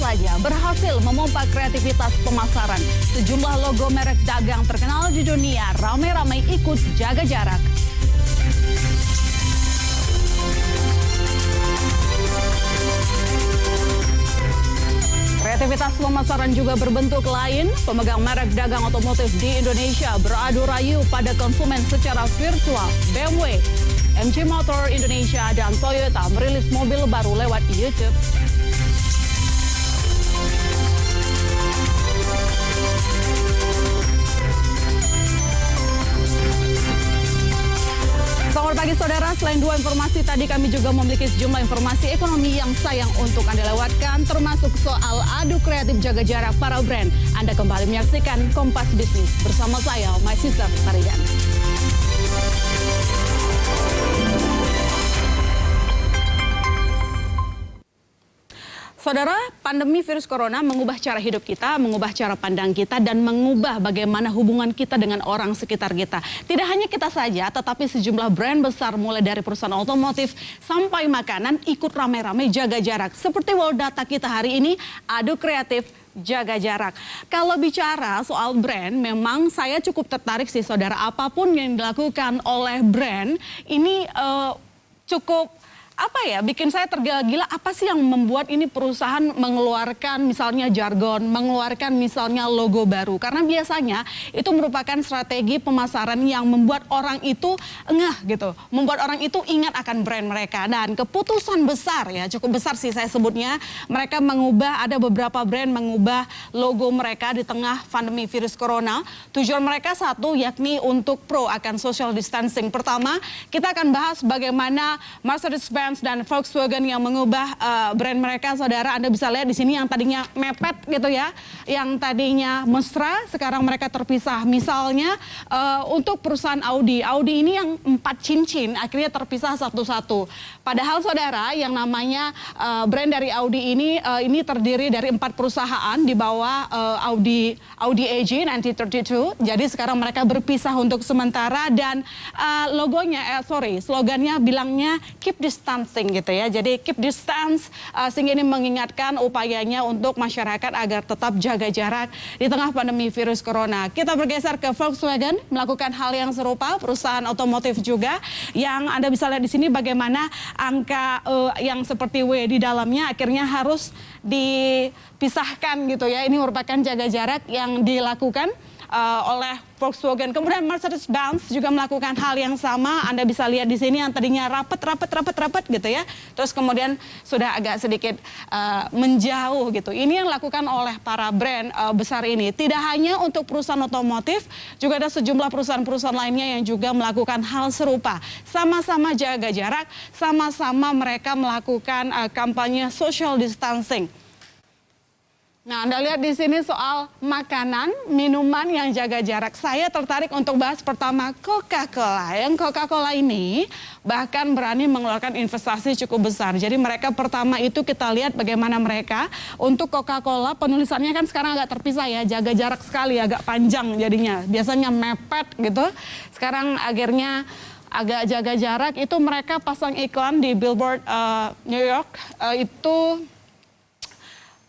saja berhasil memompa kreativitas pemasaran. Sejumlah logo merek dagang terkenal di dunia ramai-ramai ikut jaga jarak. Kreativitas pemasaran juga berbentuk lain. Pemegang merek dagang otomotif di Indonesia beradu rayu pada konsumen secara virtual. BMW, MG Motor Indonesia, dan Toyota merilis mobil baru lewat YouTube. Selamat pagi saudara, selain dua informasi tadi kami juga memiliki sejumlah informasi ekonomi yang sayang untuk Anda lewatkan, termasuk soal adu kreatif jaga jarak para brand. Anda kembali menyaksikan Kompas Bisnis bersama saya, My Sister Tarigan. Saudara, pandemi virus corona mengubah cara hidup kita, mengubah cara pandang kita, dan mengubah bagaimana hubungan kita dengan orang sekitar kita. Tidak hanya kita saja, tetapi sejumlah brand besar mulai dari perusahaan otomotif sampai makanan ikut ramai-ramai jaga jarak. Seperti World Data kita hari ini, adu kreatif jaga jarak. Kalau bicara soal brand, memang saya cukup tertarik sih saudara. Apapun yang dilakukan oleh brand, ini cukup bikin saya tergila-gila. Apa sih yang membuat ini perusahaan mengeluarkan misalnya jargon, mengeluarkan misalnya logo baru? Karena biasanya itu merupakan strategi pemasaran yang membuat orang itu engah gitu, membuat orang itu ingat akan brand mereka. Dan keputusan besar ya, cukup besar sih saya sebutnya, mereka mengubah, ada beberapa brand mengubah logo mereka di tengah pandemi virus corona. Tujuan mereka satu, yakni untuk pro akan social distancing. Pertama, kita akan bahas bagaimana Mercedes-Benz dan Volkswagen yang mengubah brand mereka, saudara. Anda bisa lihat di sini yang tadinya mepet gitu ya, yang tadinya mesra, sekarang mereka terpisah. Misalnya untuk perusahaan Audi ini yang 4 cincin akhirnya terpisah satu-satu. Padahal saudara, yang namanya brand dari Audi ini terdiri dari 4 perusahaan di bawah Audi AG 1932. Jadi sekarang mereka berpisah untuk sementara, dan slogannya bilangnya keep distancing gitu ya. Jadi keep distance, sehingga ini mengingatkan upayanya untuk masyarakat agar tetap jaga jarak di tengah pandemi virus corona. Kita bergeser ke Volkswagen, melakukan hal yang serupa, perusahaan otomotif juga, yang Anda bisa lihat di sini bagaimana angka yang seperti W di dalamnya akhirnya harus dipisahkan gitu ya. Ini merupakan jaga jarak yang dilakukan oleh Volkswagen. Kemudian Mercedes-Benz juga melakukan hal yang sama. Anda bisa lihat di sini yang tadinya rapat gitu ya. Terus kemudian sudah agak sedikit menjauh gitu. Ini yang dilakukan oleh para brand besar ini. Tidak hanya untuk perusahaan otomotif, juga ada sejumlah perusahaan-perusahaan lainnya yang juga melakukan hal serupa. Sama-sama jaga jarak, sama-sama mereka melakukan kampanye social distancing. Nah, Anda lihat di sini soal makanan, minuman yang jaga jarak. Saya tertarik untuk bahas pertama Coca-Cola. Yang Coca-Cola ini bahkan berani mengeluarkan investasi cukup besar. Jadi mereka pertama itu kita lihat bagaimana mereka untuk Coca-Cola, penulisannya kan sekarang agak terpisah ya, jaga jarak sekali, agak panjang jadinya. Biasanya mepet gitu. Sekarang akhirnya agak jaga jarak. Itu mereka pasang iklan di billboard New York, itu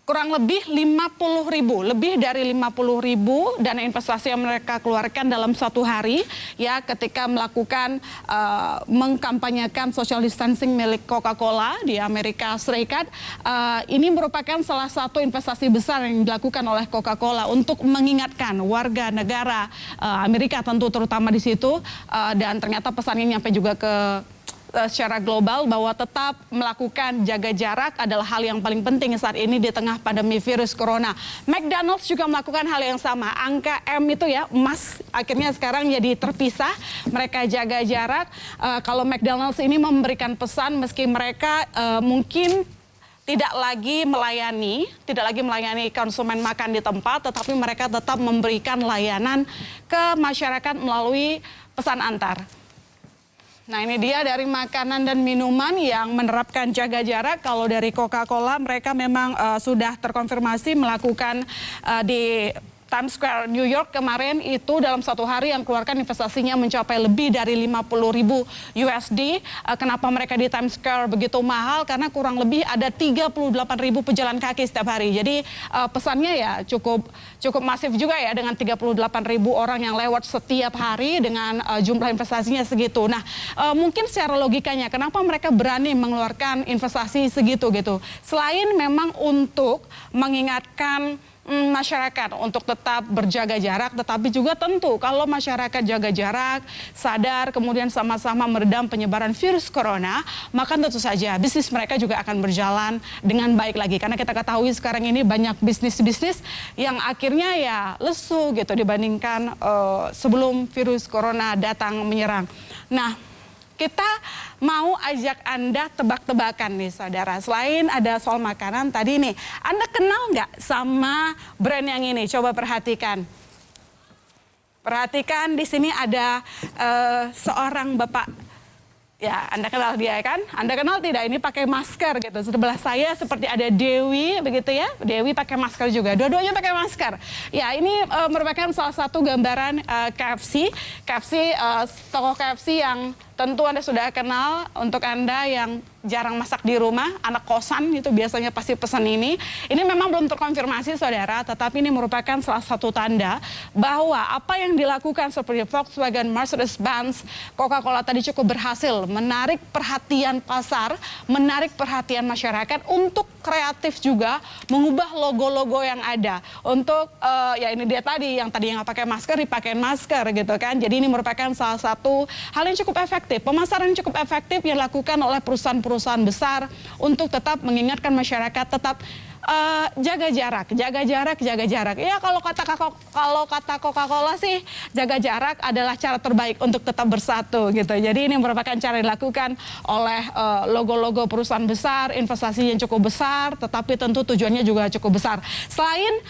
kurang lebih 50.000, lebih dari 50.000 dana investasi yang mereka keluarkan dalam satu hari ya, ketika melakukan mengkampanyekan social distancing milik Coca-Cola di Amerika Serikat. Ini merupakan salah satu investasi besar yang dilakukan oleh Coca-Cola untuk mengingatkan warga negara Amerika tentu terutama di situ, dan ternyata pesannya nyampe juga ke secara global bahwa tetap melakukan jaga jarak adalah hal yang paling penting saat ini di tengah pandemi virus corona. McDonald's juga melakukan hal yang sama. Angka M itu ya, emas, akhirnya sekarang jadi terpisah. Mereka jaga jarak. Kalau McDonald's ini memberikan pesan meski mereka mungkin tidak lagi melayani konsumen makan di tempat, tetapi mereka tetap memberikan layanan ke masyarakat melalui pesan antar. Nah, ini dia dari makanan dan minuman yang menerapkan jaga jarak. Kalau dari Coca-Cola, mereka memang sudah terkonfirmasi melakukan di Times Square New York kemarin itu dalam satu hari yang keluarkan investasinya mencapai lebih dari 50.000 USD. Kenapa mereka di Times Square begitu mahal? Karena kurang lebih ada 38.000 pejalan kaki setiap hari. Jadi pesannya ya cukup masif juga ya, dengan 38.000 orang yang lewat setiap hari dengan jumlah investasinya segitu. Nah, mungkin secara logikanya kenapa mereka berani mengeluarkan investasi segitu gitu? Selain memang untuk mengingatkan masyarakat untuk tetap berjaga jarak, tetapi juga tentu kalau masyarakat jaga jarak, sadar, kemudian sama-sama meredam penyebaran virus corona, maka tentu saja bisnis mereka juga akan berjalan dengan baik lagi. Karena kita ketahui sekarang ini banyak bisnis-bisnis yang akhirnya ya lesu gitu dibandingkan sebelum virus corona datang menyerang. Nah, kita mau ajak Anda tebak-tebakan nih saudara. Selain ada soal makanan tadi nih, Anda kenal nggak sama brand yang ini? Coba perhatikan. Perhatikan di sini ada seorang bapak. Ya, Anda kenal dia kan? Anda kenal tidak? Ini pakai masker gitu. Sebelah saya seperti ada Dewi, begitu ya. Dewi pakai masker juga. Dua-duanya pakai masker. Ya, ini merupakan salah satu gambaran KFC. KFC, toko KFC yang tentu Anda sudah kenal. Untuk Anda yang jarang masak di rumah, anak kosan itu biasanya pasti pesan ini. Ini memang belum terkonfirmasi saudara, tetapi ini merupakan salah satu tanda bahwa apa yang dilakukan seperti Volkswagen, Mercedes-Benz, Coca-Cola tadi cukup berhasil menarik perhatian pasar, menarik perhatian masyarakat untuk kreatif juga mengubah logo-logo yang ada. Untuk ya ini dia tadi yang nggak pakai masker dipakein masker gitu kan. Jadi ini merupakan salah satu hal yang cukup efektif, pemasaran yang cukup efektif yang dilakukan oleh perusahaan-perusahaan besar untuk tetap mengingatkan masyarakat tetap jaga jarak. Ya kalau kata Coca-Cola sih jaga jarak adalah cara terbaik untuk tetap bersatu gitu. Jadi ini merupakan cara dilakukan oleh logo-logo perusahaan besar, investasi yang cukup besar, tetapi tentu tujuannya juga cukup besar. Selain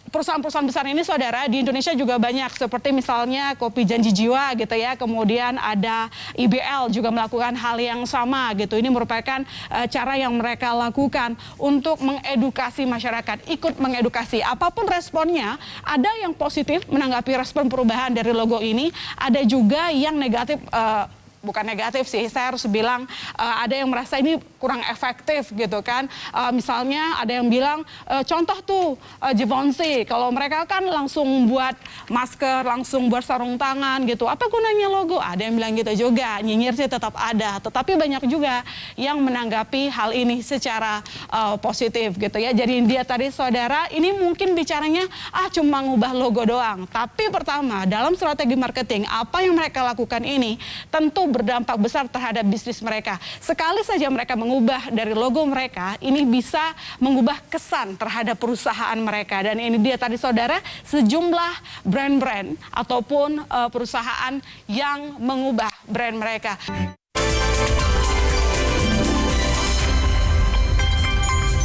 perusahaan-perusahaan besar ini saudara, di Indonesia juga banyak seperti misalnya Kopi Janji Jiwa gitu ya, kemudian ada IBL juga melakukan hal yang sama gitu. Ini merupakan cara yang mereka lakukan untuk mengedukasi masyarakat, ikut mengedukasi. Apapun responnya, ada yang positif menanggapi respon perubahan dari logo ini, ada juga yang negatif. Bukan negatif sih, saya harus bilang ada yang merasa ini kurang efektif gitu kan. Misalnya ada yang bilang, contoh tuh Givenchy, kalau mereka kan langsung buat masker, langsung buat sarung tangan gitu. Apa gunanya logo? Ada yang bilang gitu juga, nyinyir sih tetap ada. Tetapi banyak juga yang menanggapi hal ini secara positif gitu ya. Jadi dia tadi saudara, ini mungkin bicaranya cuma ngubah logo doang. Tapi pertama, dalam strategi marketing, apa yang mereka lakukan ini tentu berdampak besar terhadap bisnis mereka. Sekali saja mereka mengubah dari logo mereka, ini bisa mengubah kesan terhadap perusahaan mereka. Dan ini dia tadi saudara, sejumlah brand-brand ataupun perusahaan yang mengubah brand mereka.